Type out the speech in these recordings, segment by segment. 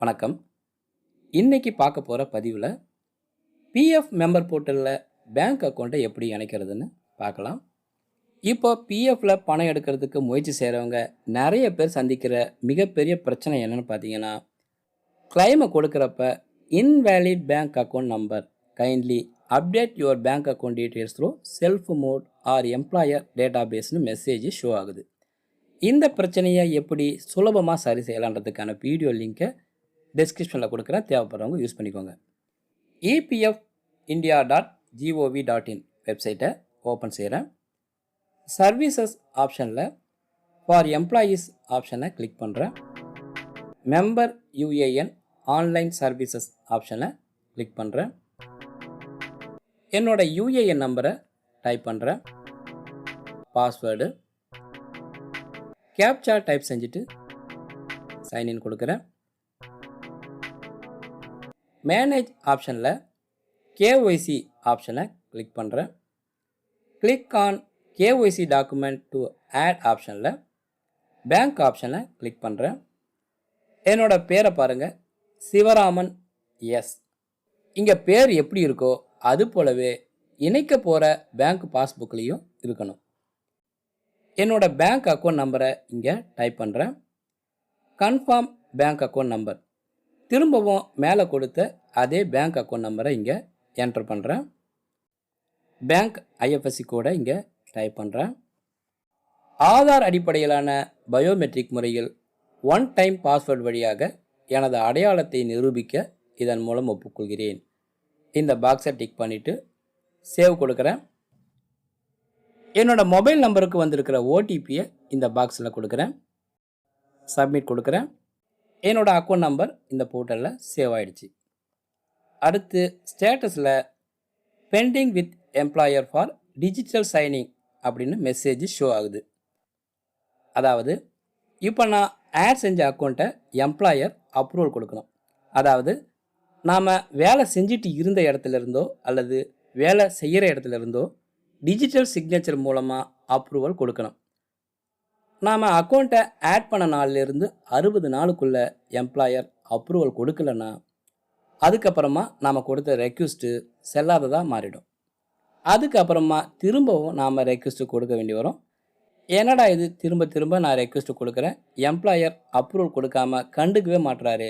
வணக்கம். இன்னைக்கு பார்க்க போகிற பதிவில் பிஎஃப் மெம்பர் போர்ட்டலில் பேங்க் அக்கௌண்ட்டை எப்படி இணைக்கிறதுன்னு பார்க்கலாம். இப்போ பிஎஃப்பில் பணம் எடுக்கிறதுக்கு முயற்சி செய்கிறவங்க நிறைய பேர் சந்திக்கிற மிகப்பெரிய பிரச்சனை என்னென்னு பார்த்தீங்கன்னா, கிளைமை கொடுக்குறப்ப invalid bank account number kindly update your bank account details through self mode or employer data பேஸ்னு மெசேஜ் ஷோ ஆகுது. இந்த பிரச்சனையை எப்படி சுலபமாக சரி செய்யலான்றதுக்கான வீடியோ லிங்க்கை டிஸ்கிரிப்ஷனில் கொடுக்குறேன், தேவைப்படுறவங்க யூஸ் பண்ணிக்கோங்க. EPF India.gov.in வெப்சைட்டை ஓப்பன் செய்கிறேன். சர்வீசஸ் ஆப்ஷனில் ஃபார் எம்ப்ளாயீஸ் ஆப்ஷனை கிளிக் பண்ணுறேன். மெம்பர் UAN ஆன்லைன் சர்வீசஸ் ஆப்ஷனை கிளிக் பண்ணுறேன். என்னோட UAN நம்பரை டைப் பண்ணுறேன். பாஸ்வேர்டு கேப்சா டைப் செஞ்சுட்டு சைன்இன் கொடுக்குறேன். மேனேஜ் ஆப்ஷனில் KYC ஆப்ஷனை கிளிக் பண்ணுறேன். Click on KYC document to add ஆப்ஷனில் பேங்க் ஆப்ஷனை கிளிக் பண்ணுறேன். என்னோட பேரை பாருங்கள், சிவராமன் எஸ். இங்கே பேர் எப்படி இருக்கோ அது போலவே இணைக்க போகிற பேங்க் பாஸ்புக்லேயும் இருக்கணும். என்னோட பேங்க் அக்கௌண்ட் நம்பரை இங்கே டைப் பண்ணுறேன். கன்ஃபார்ம் பேங்க் அக்கௌண்ட் நம்பர், திரும்பவும் மேலே கொடுத்த அதே பேங்க் அக்கௌண்ட் நம்பரை இங்கே என்டர் பண்ணுறேன். பேங்க் IFSC கோடை இங்கே டைப் பண்ணுறேன். ஆதார் அடிப்படையிலான பயோமெட்ரிக் முறையில் ஒன் டைம் பாஸ்வேர்டு வழியாக எனது அடையாளத்தை நிரூபிக்க இதன் மூலம் ஒப்புக்கொள்கிறேன். இந்த பாக்ஸை டிக் பண்ணிவிட்டு சேவ் கொடுக்குறேன். என்னோடய மொபைல் நம்பருக்கு வந்திருக்கிற OTPயை இந்த பாக்ஸில் கொடுக்குறேன். சப்மிட் கொடுக்குறேன். என்னோடய அக்கௌண்ட் நம்பர் இந்த போர்ட்டலில் சேவ் ஆகிடுச்சு. அடுத்து ஸ்டேட்டஸில் pending with employer for digital signing அப்படின்னு மெசேஜ் ஷோ ஆகுது. அதாவது இப்போ நான் ஆட் செஞ்ச அக்கௌண்ட்டை எம்ப்ளாயர் அப்ரூவல் கொடுக்கணும். அதாவது நாம் வேலை செஞ்சுட்டு இருந்த இடத்துல இருந்தோ அல்லது வேலை செய்கிற இடத்துல இருந்தோ டிஜிட்டல் சிக்னேச்சர் மூலமாக அப்ரூவல் கொடுக்கணும். நாம் அக்கௌண்ட்டை ஆட் பண்ண நாள்லேருந்து 60 நாளுக்குள்ளே எம்ப்ளாயர் அப்ரூவல் கொடுக்கலன்னா அதுக்கப்புறமா நாம் கொடுத்த ரெக்வஸ்ட்டு செல்லாததாக மாறிடும். அதுக்கப்புறமா திரும்பவும் நாம் ரெக்வஸ்ட்டு கொடுக்க வேண்டி வரும். என்னடா இது திரும்ப திரும்ப நான் ரெக்வஸ்ட்டு கொடுக்குறேன், எம்ப்ளாயர் அப்ரூவல் கொடுக்காமல் கண்டுக்கவே மாட்டுறாரு,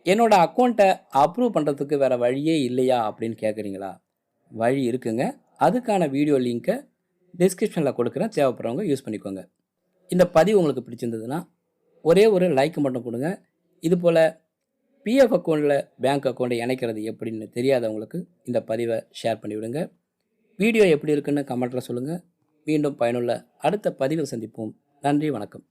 என்னோடய அக்கௌண்ட்டை அப்ரூவ் பண்ணுறதுக்கு வேறு வழியே இல்லையா அப்படின்னு கேட்குறீங்களா? வழி இருக்குங்க. அதுக்கான வீடியோ லிங்க்கை டிஸ்கிரிப்ஷனில் கொடுக்குறேன், தேவைப்படுறவங்க யூஸ் பண்ணிக்கோங்க. இந்த பதிவு உங்களுக்கு பிடிச்சிருந்ததுன்னா ஒரே ஒரு லைக் மட்டும் கொடுங்க. இதுபோல் பிஎஃப் அக்கௌண்ட்டில் பேங்க் அக்கௌண்ட்டை இணைக்கிறது எப்படின்னு தெரியாதவங்களுக்கு இந்த பதிவை ஷேர் பண்ணிவிடுங்க. வீடியோ எப்படி இருக்குன்னு கமெண்ட்டில் சொல்லுங்கள். மீண்டும் பயனுள்ள அடுத்த பதிவில் சந்திப்போம். நன்றி, வணக்கம்.